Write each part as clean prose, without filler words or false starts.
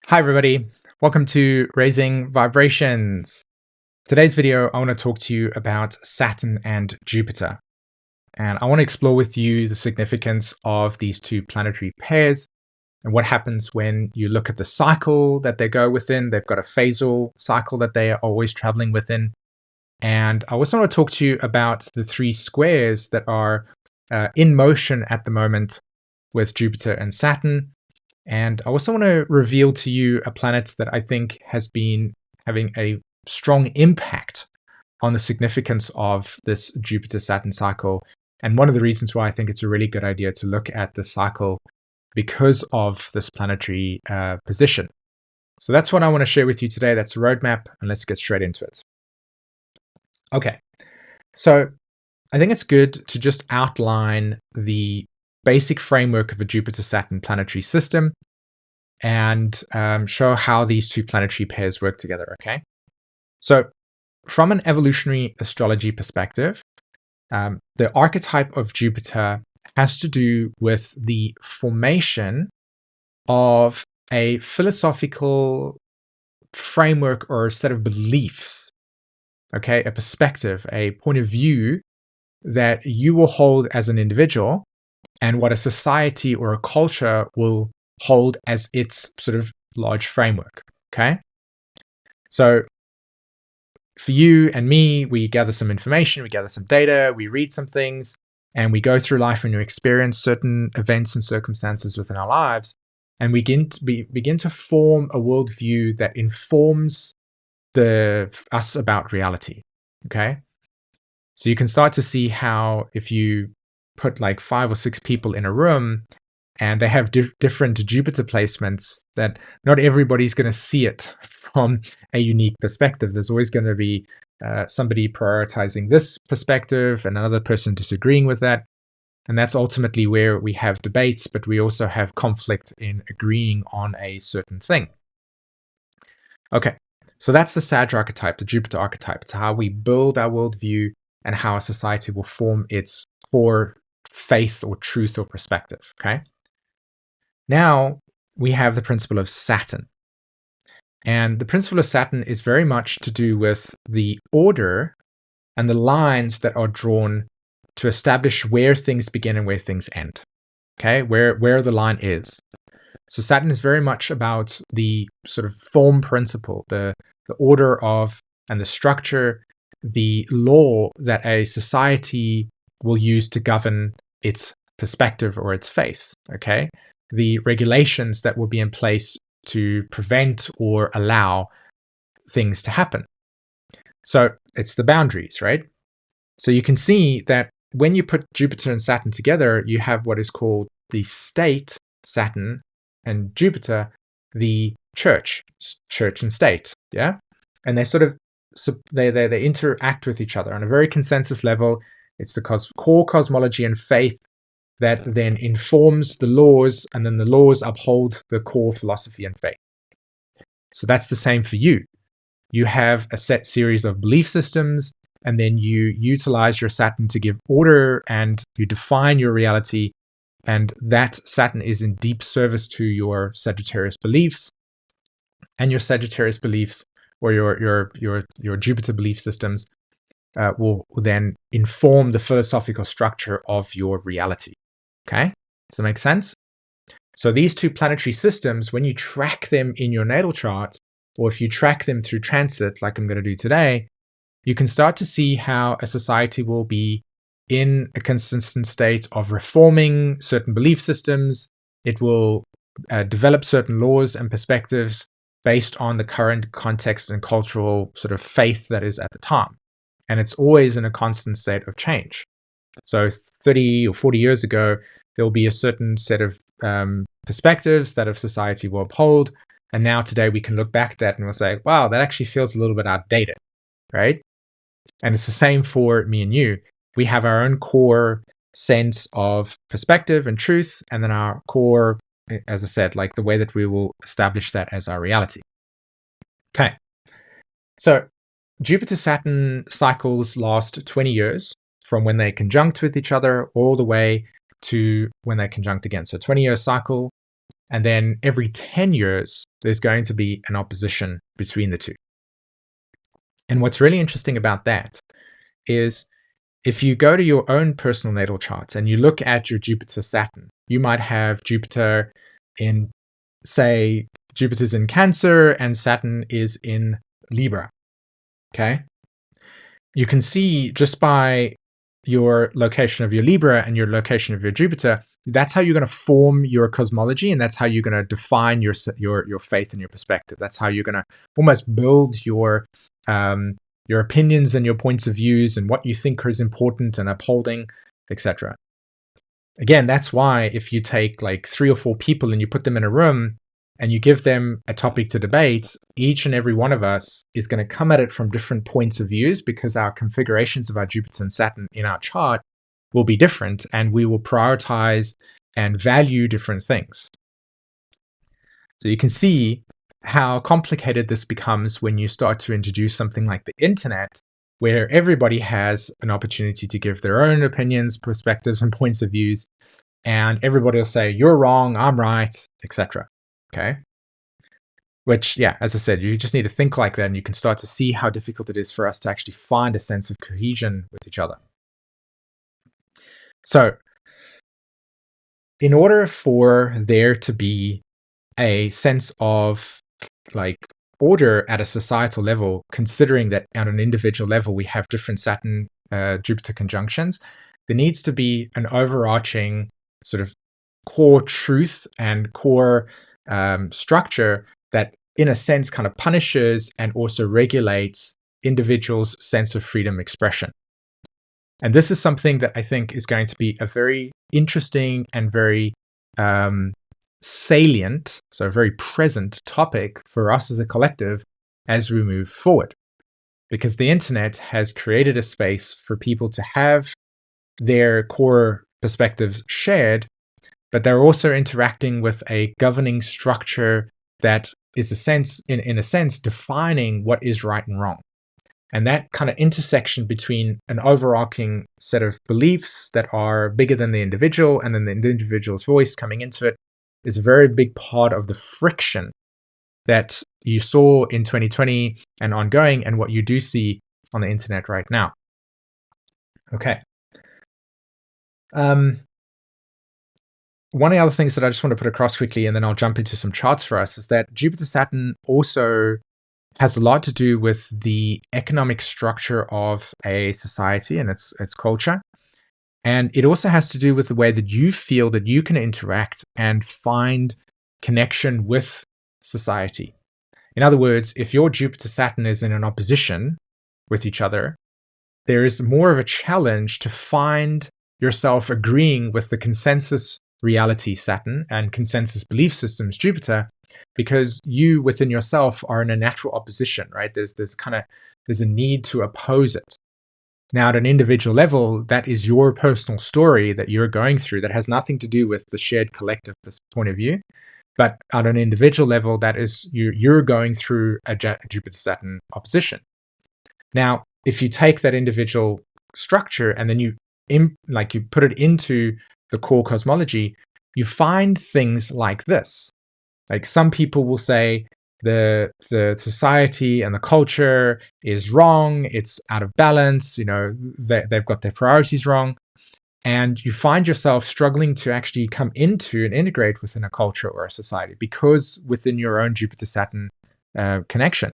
Hi everybody, welcome to Raising Vibrations. Today's video, I want to talk to you about Saturn and Jupiter. And I want to explore with you the significance of these two planetary pairs and what happens when you look at the cycle that they go within. They've got a phasal cycle that they are always traveling within. And I also want to talk to you about the three squares that are in motion at the moment with Jupiter and Saturn. And I also want to reveal to you a planet that I think has been having a strong impact on the significance of this Jupiter-Saturn cycle. And one of the reasons why I think it's a really good idea to look at the cycle because of this planetary position. So that's what I want to share with you today. That's a roadmap, and let's get straight into it. Okay, so I think it's good to just outline the basic framework of a Jupiter-Saturn planetary system and show how these two planetary pairs work together, okay? So from an evolutionary astrology perspective, the archetype of Jupiter has to do with the formation of a philosophical framework or a set of beliefs, okay? A perspective, a point of view that you will hold as an individual and what a society or a culture will hold as its sort of large framework, okay? So for you and me, we gather some information, we gather some data, we read some things, and we go through life and we experience certain events and circumstances within our lives, and we begin to form a worldview that informs us about reality, okay? So you can start to see how if you put like 5 or 6 people in a room and they have different Jupiter placements, that not everybody's going to see it from a unique perspective. There's always going to be somebody prioritizing this perspective and another person disagreeing with that. And that's ultimately where we have debates, but we also have conflict in agreeing on a certain thing. Okay, so that's the Sag archetype, the Jupiter archetype. It's how we build our worldview and how a society will form its core faith or truth or perspective, okay? Now we have the principle of Saturn. And the principle of Saturn is very much to do with the order and the lines that are drawn to establish where things begin and where things end, okay? Where the line is. So Saturn is very much about the sort of form principle, the order of and the structure, the law that a society will use to govern its perspective or its faith, okay? The regulations that will be in place to prevent or allow things to happen. So it's the boundaries, right? So you can see that when you put Jupiter and Saturn together, you have what is called the state, Saturn, and Jupiter, the church and state, yeah? And they sort of, they interact with each other on a very consensus level. It's the core cosmology and faith that then informs the laws, and then the laws uphold the core philosophy and faith. So that's the same for you. You have a set series of belief systems, and then you utilize your Saturn to give order, and you define your reality, and that Saturn is in deep service to your Sagittarius beliefs, and your Sagittarius beliefs or your Jupiter belief systems will then inform the philosophical structure of your reality. Okay, does that make sense? So these two planetary systems, when you track them in your natal chart, or if you track them through transit, like I'm going to do today, you can start to see how a society will be in a consistent state of reforming certain belief systems. It will develop certain laws and perspectives based on the current context and cultural sort of faith that is at the time. And it's always in a constant state of change. So 30 or 40 years ago, there will be a certain set of perspectives that of society will uphold. And now today we can look back at that and we'll say, wow, that actually feels a little bit outdated, right? And it's the same for me and you. We have our own core sense of perspective and truth, and then our core, as I said, like the way that we will establish that as our reality. Okay. So Jupiter-Saturn cycles last 20 years from when they conjunct with each other all the way to when they conjunct again. So 20-year cycle. And then every 10 years, there's going to be an opposition between the two. And what's really interesting about that is if you go to your own personal natal charts and you look at your Jupiter-Saturn, you might have Jupiter in, say, Jupiter's in Cancer and Saturn is in Libra, okay? You can see just by your location of your Libra and your location of your Jupiter, that's how you're going to form your cosmology, and that's how you're going to define your faith and your perspective. That's how you're going to almost build your opinions and your points of views and what you think is important and upholding, etc. Again, that's why if you take like 3 or 4 people and you put them in a room and you give them a topic to debate, each and every one of us is going to come at it from different points of views because our configurations of our Jupiter and Saturn in our chart will be different, and we will prioritize and value different things. So you can see how complicated this becomes when you start to introduce something like the internet, where everybody has an opportunity to give their own opinions, perspectives, and points of views, and everybody will say, you're wrong, I'm right, etc. Okay? Which, yeah, as I said, you just need to think like that, and you can start to see how difficult it is for us to actually find a sense of cohesion with each other. So, in order for there to be a sense of like order at a societal level, considering that at an individual level we have different Saturn Jupiter conjunctions, there needs to be an overarching sort of core truth and core structure that in a sense kind of punishes and also regulates individuals' sense of freedom expression. And this is something that I think is going to be a very interesting and very salient, so very present topic for us as a collective as we move forward. Because the internet has created a space for people to have their core perspectives shared, but they're also interacting with a governing structure that is in a sense defining what is right and wrong. And that kind of intersection between an overarching set of beliefs that are bigger than the individual and then the individual's voice coming into it is a very big part of the friction that you saw in 2020 and ongoing, and what you do see on the internet right now. Okay. One of the other things that I just want to put across quickly, and then I'll jump into some charts for us, is that Jupiter-Saturn also has a lot to do with the economic structure of a society and its culture. And it also has to do with the way that you feel that you can interact and find connection with society. In other words, if your Jupiter-Saturn is in an opposition with each other, there is more of a challenge to find yourself agreeing with the consensus reality Saturn and consensus belief systems Jupiter, because you within yourself are in a natural opposition, right? There's a need to oppose it. Now, at an individual level, that is your personal story that you're going through that has nothing to do with the shared collective point of view. But at an individual level, that is you're going through a Jupiter-Saturn opposition. Now, if you take that individual structure and then you put it into the core cosmology, you find things like this. Like some people will say the society and the culture is wrong, it's out of balance, they've got their priorities wrong. And you find yourself struggling to actually come into and integrate within a culture or a society because within your own Jupiter-Saturn connection.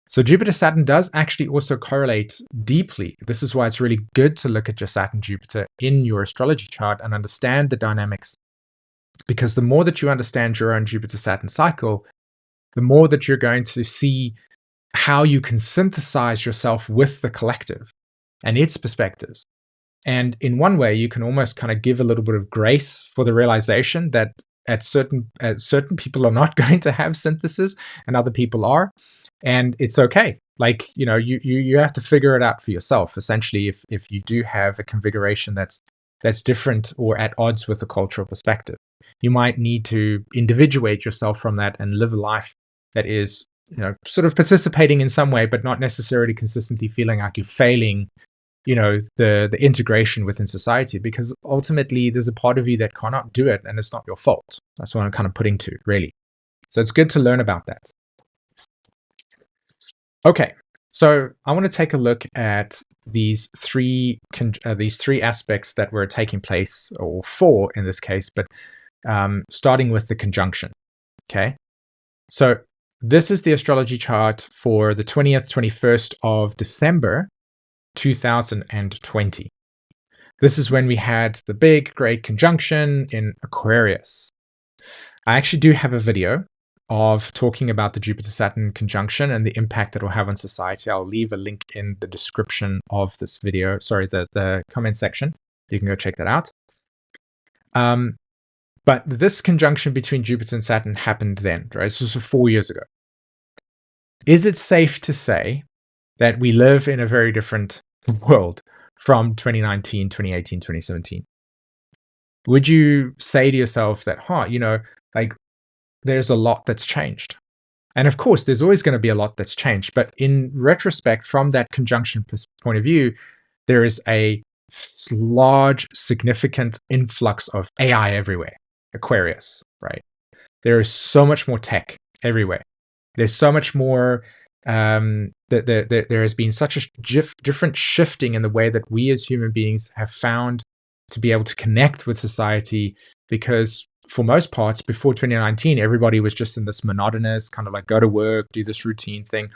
So Jupiter-Saturn does actually also correlate deeply. This is why it's really good to look at your Saturn-Jupiter in your astrology chart and understand the dynamics. Because the more that you understand your own Jupiter-Saturn cycle, the more that you're going to see how you can synthesize yourself with the collective and its perspectives. And in one way, you can almost kind of give a little bit of grace for the realization that at certain people are not going to have synthesis and other people are. And it's okay. Like, you have to figure it out for yourself. Essentially, if you do have a configuration that's different or at odds with the cultural perspective, you might need to individuate yourself from that and live a life that is, sort of participating in some way, but not necessarily consistently feeling like you're failing the integration within society, because ultimately there's a part of you that cannot do it, and it's not your fault. That's what I'm kind of putting to, really. So it's good to learn about that. Okay, so I want to take a look at these three aspects that were taking place, or four in this case, but starting with the conjunction. Okay, so this is the astrology chart for the 20th, 21st of December, 2020. This is when we had the big, great conjunction in Aquarius. I actually do have a video of talking about the Jupiter-Saturn conjunction and the impact that will have on society. I'll leave a link in the description of this video. Sorry, the comment section. You can go check that out. But this conjunction between Jupiter and Saturn happened then, right? So this was 4 years ago. Is it safe to say that we live in a very different world from 2019, 2018, 2017? Would you say to yourself that, there's a lot that's changed? And of course, there's always going to be a lot that's changed. But in retrospect, from that conjunction point of view, there is a large, significant influx of AI everywhere. Aquarius, right? There is so much more tech everywhere. There's so much more. There has been such a different shifting in the way that we as human beings have found to be able to connect with society, because for most parts before 2019, everybody was just in this monotonous kind of like go to work, do this routine thing.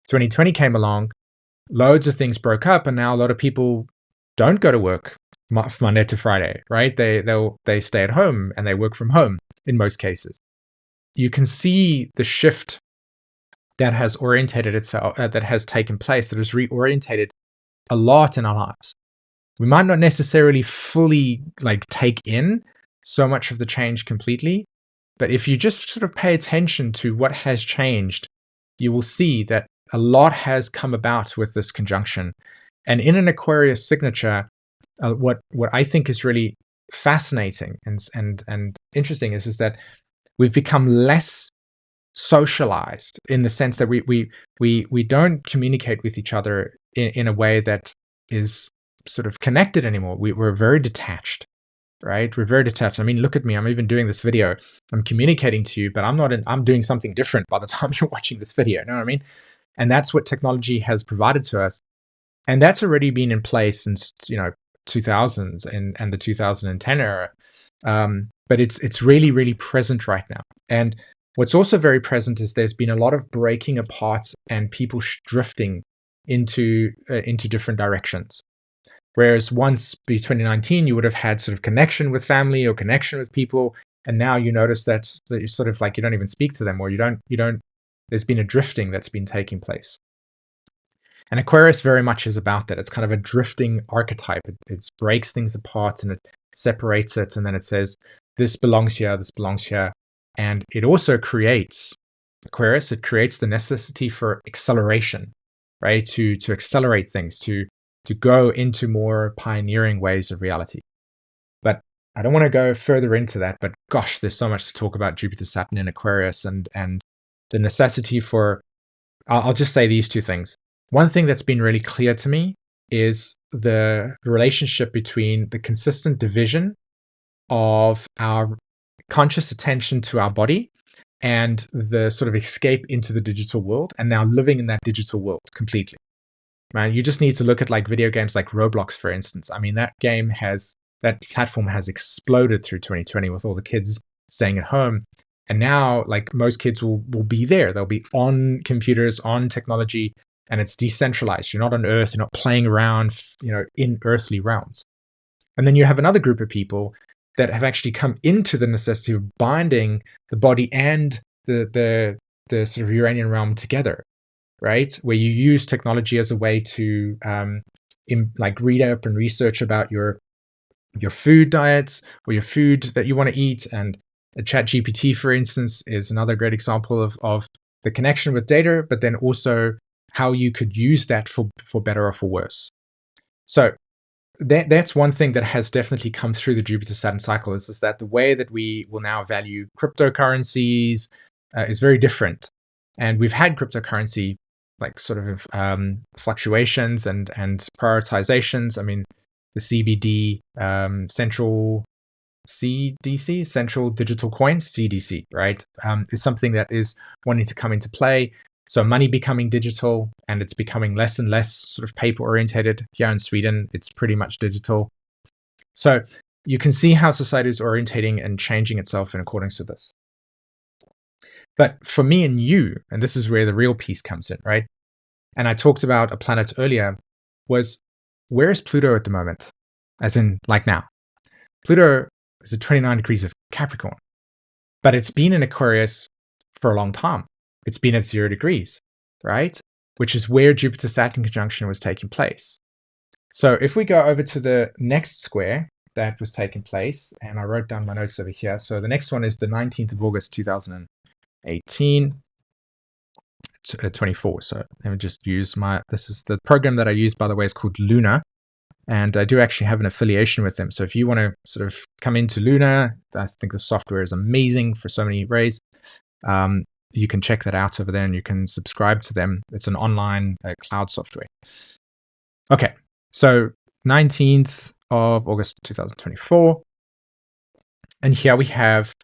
2020 came along, loads of things broke up, and now a lot of people don't go to work Monday to Friday, right? They stay at home and they work from home in most cases. You can see the shift that has orientated itself, that has taken place, that has reorientated a lot in our lives. We might not necessarily fully take in so much of the change completely, but if you just sort of pay attention to what has changed, you will see that a lot has come about with this conjunction. And in an Aquarius signature, what I think is really fascinating and interesting is that we've become less socialized, in the sense that we don't communicate with each other in a way that is sort of connected anymore. We're very detached, right? We're very detached. I mean, look at me. I'm even doing this video. I'm communicating to you, but I'm doing something different by the time you're watching this video. You know what I mean? And that's what technology has provided to us. And that's already been in place since 2000s and the 2010 era. But it's really, really present right now. And what's also very present is there's been a lot of breaking apart and people drifting into different directions. Whereas once, be 2019, you would have had sort of connection with family or connection with people, and now you notice that you're sort of you don't even speak to them, or you don't. There's been a drifting that's been taking place. And Aquarius very much is about that. It's kind of a drifting archetype. It breaks things apart and it separates it, and then it says this belongs here, this belongs here, and it also creates Aquarius. It creates the necessity for acceleration, right? To accelerate things, to go into more pioneering ways of reality. But I don't want to go further into that, but gosh, there's so much to talk about Jupiter-Saturn in Aquarius and the necessity for, I'll just say these two things. One thing that's been really clear to me is the relationship between the consistent division of our conscious attention to our body and the sort of escape into the digital world, and now living in that digital world completely. Man, you just need to look at video games like Roblox, for instance. I mean, that platform has exploded through 2020 with all the kids staying at home. And now, most kids will be there. They'll be on computers, on technology, and it's decentralized. You're not on Earth. You're not playing around, in earthly realms. And then you have another group of people that have actually come into the necessity of binding the body and the sort of Uranian realm together, right? Where you use technology as a way to read up and research about your food diets or your food that you want to eat. And ChatGPT, for instance, is another great example of the connection with data, but then also how you could use that for better or for worse. So that's one thing that has definitely come through the Jupiter-Saturn cycle, is that the way that we will now value cryptocurrencies is very different. And we've had cryptocurrency like sort of fluctuations and prioritizations. I mean, the CBD, central CDC, central digital coins, CDC, right, is something that is wanting to come into play. So money becoming digital, and it's becoming less and less sort of paper orientated. Here in Sweden, it's pretty much digital. So you can see how society is orientating and changing itself in accordance with this. But for me and you, and this is where the real piece comes in, right? And I talked about a planet earlier, was where is Pluto at the moment? As in, like now. Pluto is at 29 degrees of Capricorn, but it's been in Aquarius for a long time. It's been at 0 degrees, right? Which is where Jupiter-Saturn conjunction was taking place. So if we go over to the next square that was taking place, and I wrote down my notes over here. So the next one is the 19th of August, 2018, 24. So let me just use this is the program that I use, by the way, is called Luna. And I do actually have an affiliation with them. So if you want to sort of come into Luna, I think the software is amazing for so many ways. You can check that out over there, and you can subscribe to them. It's an online cloud software. Okay, so 19th of August 2024. And here we have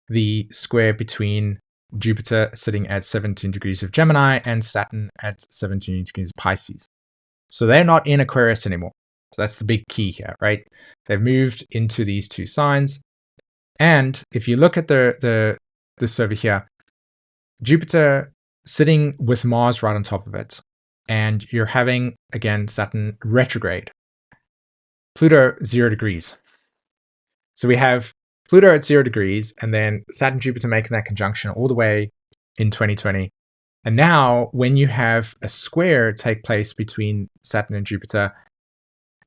the square between Jupiter sitting at 17 degrees of Gemini and Saturn at 17 degrees of Pisces. So they're not in Aquarius anymore. So that's the big key here, right? They've moved into these two signs. And if you look at this over here, Jupiter sitting with Mars right on top of it, and you're having, again, Saturn retrograde. Pluto, 0 degrees. So we have Pluto at 0 degrees, and then Saturn, Jupiter making that conjunction all the way in 2020. And now when you have a square take place between Saturn and Jupiter,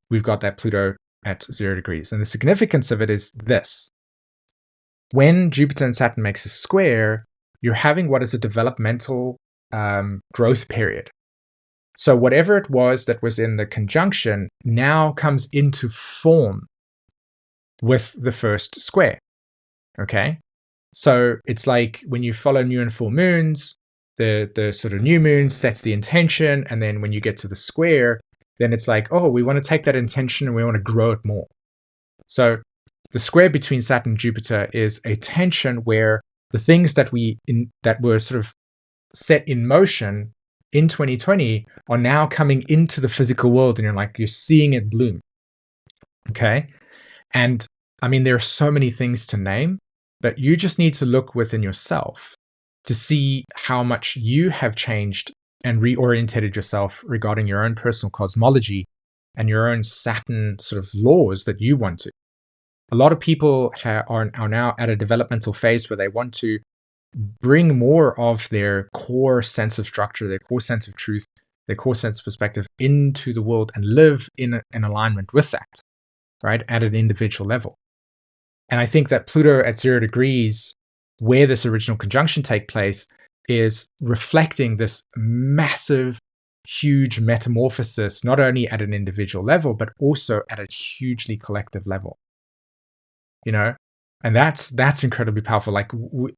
we've got that Pluto at 0 degrees. And the significance of it is this. When Jupiter and Saturn makes a square, you're having what is a developmental growth period. So whatever it was that was in the conjunction now comes into form with the first square. Okay? So it's like when you follow new and full moons, the sort of new moon sets the intention, and then when you get to the square, then it's like, oh, we want to take that intention and we want to grow it more. So the square between Saturn and Jupiter is a tension where the things that were sort of set in motion in 2020 are now coming into the physical world, and you're seeing it bloom. Okay? And I mean, there are so many things to name, but you just need to look within yourself to see how much you have changed and reorientated yourself regarding your own personal cosmology and your own Saturn sort of laws that you want to. A lot of people are now at a developmental phase where they want to bring more of their core sense of structure, their core sense of truth, their core sense of perspective into the world and live in alignment with that, right, at an individual level. And I think that Pluto at 0 degrees, where this original conjunction take place, is reflecting this massive, huge metamorphosis, not only at an individual level, but also at a hugely collective level. And that's incredibly powerful. Like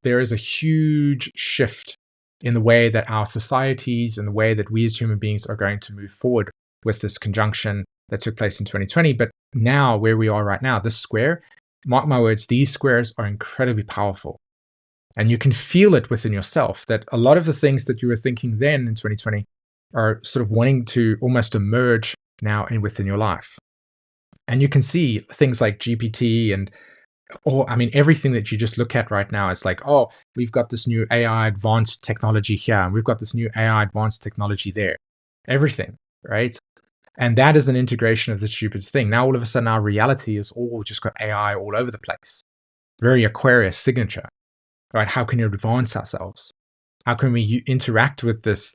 there is a huge shift in the way that our societies and the way that we as human beings are going to move forward with this conjunction that took place in 2020. But now, where we are right now, this square, mark my words, these squares are incredibly powerful. And you can feel it within yourself that a lot of the things that you were thinking then in 2020 are sort of wanting to almost emerge now within your life. And you can see things like GPT and everything that you just look at right now is like, oh, we've got this new AI advanced technology here, and we've got this new AI advanced technology there. Everything, right? And that is an integration of this Jupiter thing. Now, all of a sudden, our reality is all just got AI all over the place. Very Aquarius signature, right? How can you advance ourselves? How can we interact with this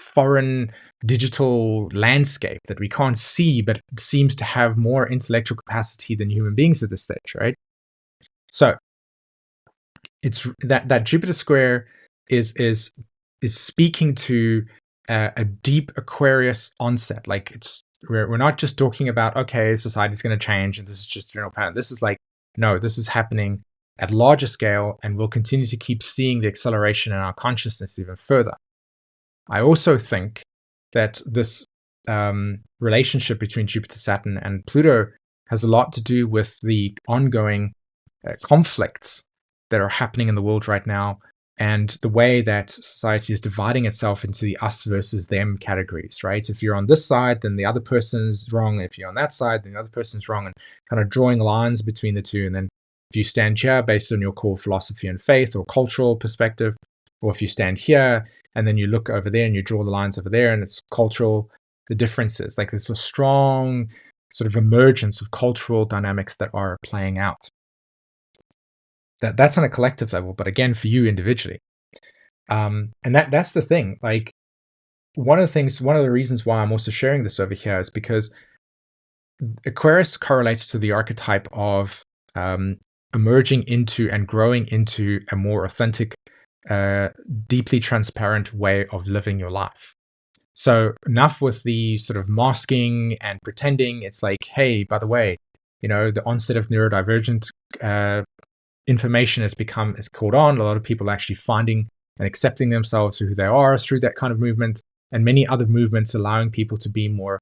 foreign digital landscape that we can't see, but it seems to have more intellectual capacity than human beings at this stage, right? So it's that Jupiter square is speaking to a deep Aquarius onset. Like we're not just talking about, okay, society's going to change and this is just general pattern. This is like, no, this is happening at larger scale, and we'll continue to keep seeing the acceleration in our consciousness even further. I also think that this relationship between Jupiter, Saturn, and Pluto has a lot to do with the ongoing conflicts that are happening in the world right now, and the way that society is dividing itself into the us versus them categories, right? If you're on this side, then the other person's wrong. If you're on that side, then the other person's wrong, and kind of drawing lines between the two. And then if you stand here based on your core philosophy and faith or cultural perspective, or if you stand here and then you look over there and you draw the lines over there and it's cultural, the differences, like there's a strong sort of emergence of cultural dynamics that are playing out. That's on a collective level, but again, for you individually. And that's the thing. Like one of the reasons why I'm also sharing this over here is because Aquarius correlates to the archetype of emerging into and growing into a more authentic, deeply transparent way of living your life. So enough with the sort of masking and pretending. It's like, hey, by the way, the onset of neurodivergent information has caught on. A lot of people are actually finding and accepting themselves for who they are through that kind of movement, and many other movements allowing people to be more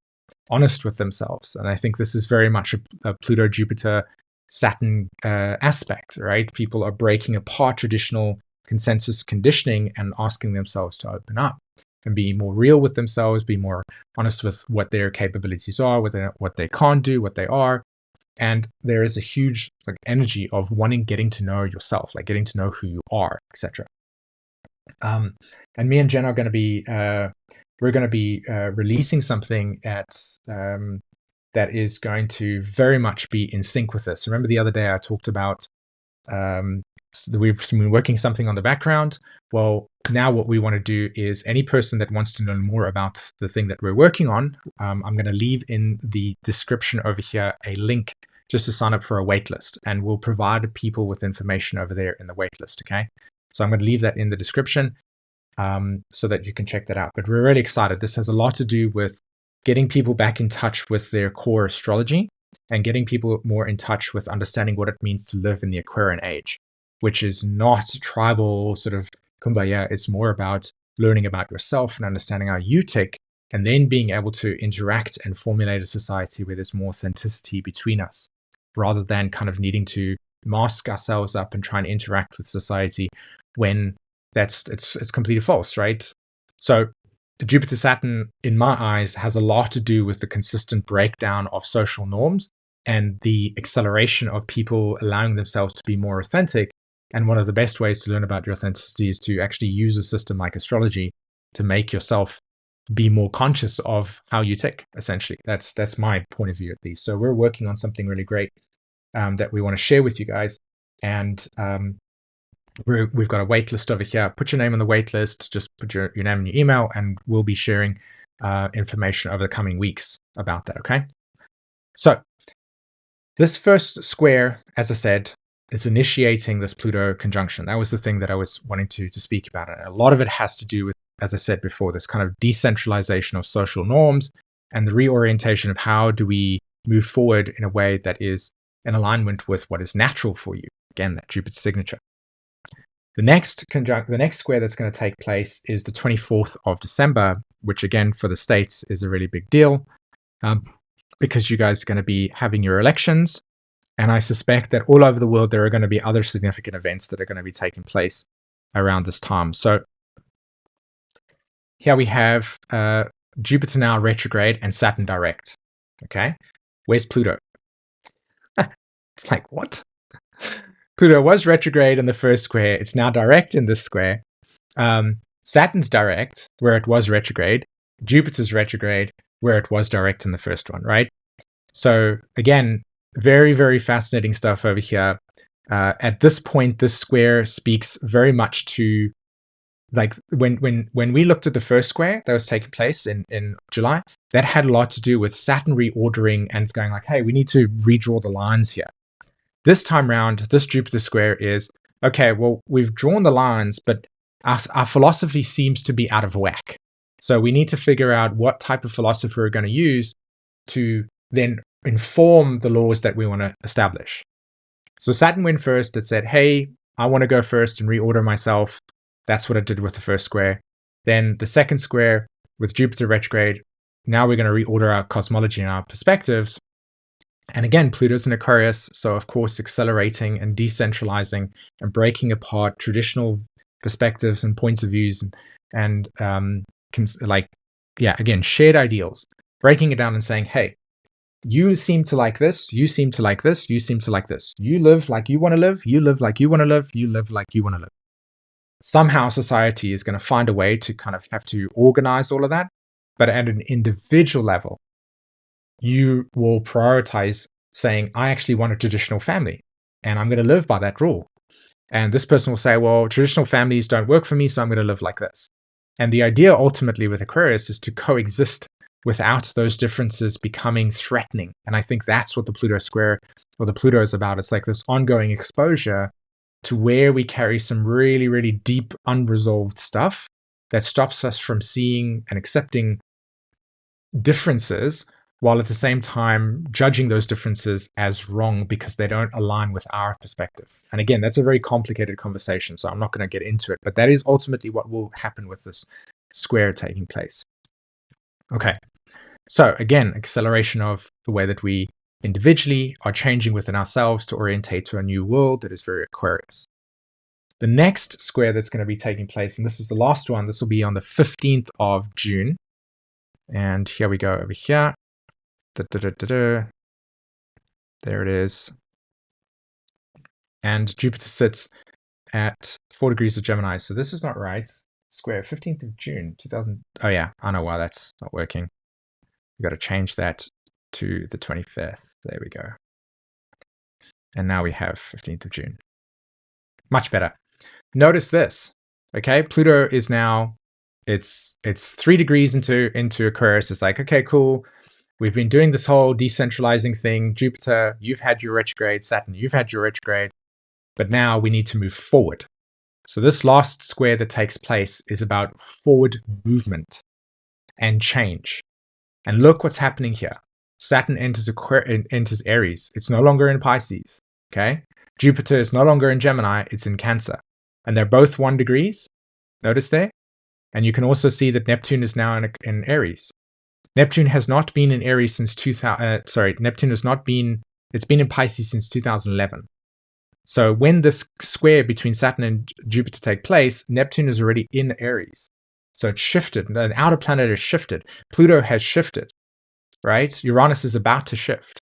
honest with themselves. And I think this is very much a Pluto, Jupiter, Saturn aspect, right? People are breaking apart traditional consensus conditioning and asking themselves to open up and be more real with themselves, be more honest with what their capabilities are, what they can't do, what they are. And there is a huge energy of getting to know yourself, like getting to know who you are, etc. And me and Jen are going to be releasing something that is going to very much be in sync with this. Remember the other day I talked about we've been working something on the background. Well, now what we want to do is any person that wants to know more about the thing that we're working on, I'm going to leave in the description over here a link just to sign up for a waitlist, and we'll provide people with information over there in the waitlist. Okay, so I'm going to leave that in the description so that you can check that out. But we're really excited. This has a lot to do with getting people back in touch with their core astrology and getting people more in touch with understanding what it means to live in the Aquarian age, which is not tribal sort of kumbaya. It's more about learning about yourself and understanding how you tick, and then being able to interact and formulate a society where there's more authenticity between us, rather than kind of needing to mask ourselves up and try and interact with society when it's completely false, right? So Jupiter Saturn, in my eyes, has a lot to do with the consistent breakdown of social norms and the acceleration of people allowing themselves to be more authentic. And one of the best ways to learn about your authenticity is to actually use a system like astrology to make yourself be more conscious of how you tick, essentially. That's my point of view, at least. So we're working on something really great that we want to share with you guys. And we've got a wait list over here. Put your name on the wait list. Just put your name and your email, and we'll be sharing information over the coming weeks about that, okay? So this first square, as I said, is initiating this Pluto conjunction. That was the thing that I was wanting to speak about. And a lot of it has to do with, as I said before, this kind of decentralization of social norms and the reorientation of how do we move forward in a way that is in alignment with what is natural for you. Again, that Jupiter signature. The next square that's going to take place is the 24th of December, which again for the States is a really big deal because you guys are going to be having your elections. And I suspect that all over the world, there are going to be other significant events that are going to be taking place around this time. So here we have Jupiter now retrograde and Saturn direct. Okay, where's Pluto? It's like, what? Pluto was retrograde in the first square. It's now direct in this square. Saturn's direct where it was retrograde. Jupiter's retrograde where it was direct in the first one, right? So again, very, very fascinating stuff over here. At this point, this square speaks very much to, like, when we looked at the first square that was taking place in July, that had a lot to do with Saturn reordering and going like, hey, we need to redraw the lines here. This time round, this Jupiter square is, okay, well, we've drawn the lines, but our philosophy seems to be out of whack. So we need to figure out what type of philosophy we're going to use to then inform the laws that we want to establish. So Saturn went first. It said, hey, I want to go first and reorder myself. That's what it did with the first square. Then the second square with Jupiter retrograde, now we're going to reorder our cosmology and our perspectives. And again, Pluto's in Aquarius, so of course accelerating and decentralizing and breaking apart traditional perspectives and points of views and again, shared ideals, breaking it down and saying, hey, you seem to like this, you seem to like this, you seem to like this. You live like you want to live, you live like you want to live, you live like you want to live. Somehow society is going to find a way to kind of have to organize all of that, but at an individual level, you will prioritize saying, I actually want a traditional family and I'm going to live by that rule. And this person will say, well, traditional families don't work for me, so I'm going to live like this. And the idea ultimately with Aquarius is to coexist without those differences becoming threatening. And I think that's what the Pluto square or the Pluto is about. It's like this ongoing exposure to where we carry some really, really deep, unresolved stuff that stops us from seeing and accepting differences, while at the same time judging those differences as wrong because they don't align with our perspective. And again, that's a very complicated conversation, so I'm not going to get into it, but that is ultimately what will happen with this square taking place. Okay, so again, acceleration of the way that we individually are changing within ourselves to orientate to a new world that is very Aquarius. The next square that's going to be taking place, and this is the last one, this will be on the 15th of June. And here we go over here. There it is. And Jupiter sits at 4 degrees of Gemini. So this is not right. Square, 15th of June, 2000. Oh yeah, I know why that's not working. We've got to change that to the 25th. There we go. And now we have 15th of June. Much better. Notice this, okay? Pluto is now, it's 3 degrees into Aquarius. It's like, okay, cool. We've been doing this whole decentralizing thing. Jupiter, you've had your retrograde. Saturn, you've had your retrograde. But now we need to move forward. So this last square that takes place is about forward movement and change. And look what's happening here. Saturn enters Aries. It's no longer in Pisces. Okay? Jupiter is no longer in Gemini. It's in Cancer. And they're both 1 degrees. Notice there? And you can also see that Neptune is now in Aries. Neptune has not been in Aries since Neptune has not been, it's been in Pisces since 2011. So when this square between Saturn and Jupiter take place, Neptune is already in Aries. So it's shifted. An outer planet has shifted. Pluto has shifted, right? Uranus is about to shift.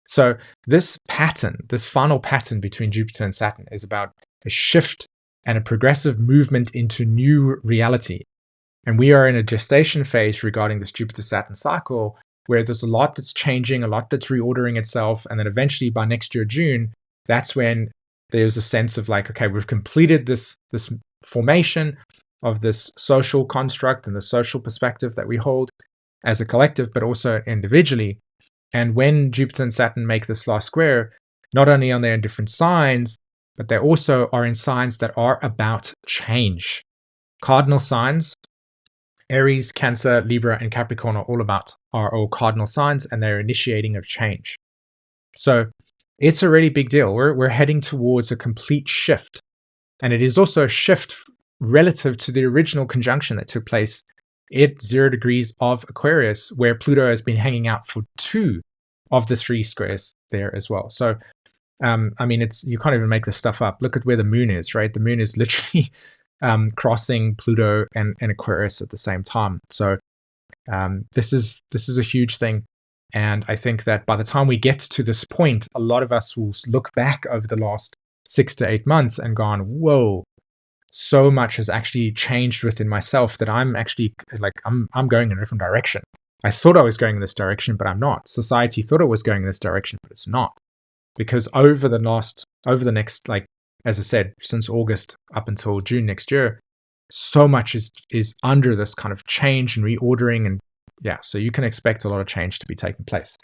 So this pattern, this final pattern between Jupiter and Saturn is about a shift and a progressive movement into new reality. And we are in a gestation phase regarding this Jupiter-Saturn cycle where there's a lot that's changing, a lot that's reordering itself. And then eventually by next year, June, that's when there's a sense of like, okay, we've completed this formation of this social construct and the social perspective that we hold as a collective, but also individually. And when Jupiter and Saturn make this last square, not only are they in different signs, but they also are in signs that are about change. Cardinal signs, Aries, Cancer, Libra, and Capricorn are all cardinal signs, and they're initiating of change. So it's a really big deal. We're heading towards a complete shift. And it is also a shift relative to the original conjunction that took place at 0 degrees of Aquarius, where Pluto has been hanging out for 2 of the 3 squares there as well. So, I mean, you can't even make this stuff up. Look at where the moon is, right? The moon is literally crossing Pluto and Aquarius at the same time. So this is a huge thing. And I think that by the time we get to this point, a lot of us will look back over the last 6 to 8 months and gone, whoa, so much has actually changed within myself that I'm actually like, I'm going in a different direction. I thought I was going in this direction, but I'm not. Society thought I was going in this direction, but it's not. Because over the next, like, as I said, since August up until June next year, so much is under this kind of change and reordering. And yeah, so you can expect a lot of change to be taking place.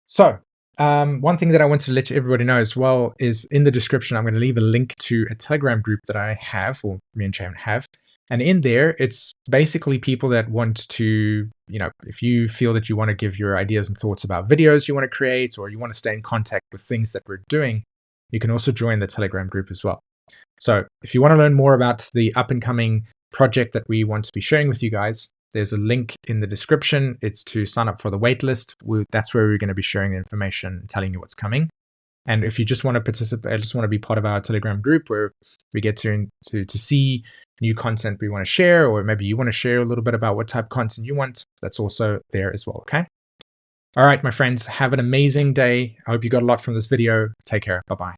So one thing that I want to let everybody know as well is in the description, I'm going to leave a link to a Telegram group that I have, or me and Sharon have. And in there, it's basically people that want to, if you feel that you want to give your ideas and thoughts about videos you want to create, or you want to stay in contact with things that we're doing, you can also join the Telegram group as well. So if you want to learn more about the up and coming project that we want to be sharing with you guys, there's a link in the description. It's to sign up for the waitlist. That's where we're going to be sharing the information, telling you what's coming. And if you just want to participate, just want to be part of our Telegram group where we get to see new content we want to share, or maybe you want to share a little bit about what type of content you want, that's also there as well, okay? All right, my friends, have an amazing day. I hope you got a lot from this video. Take care. Bye-bye.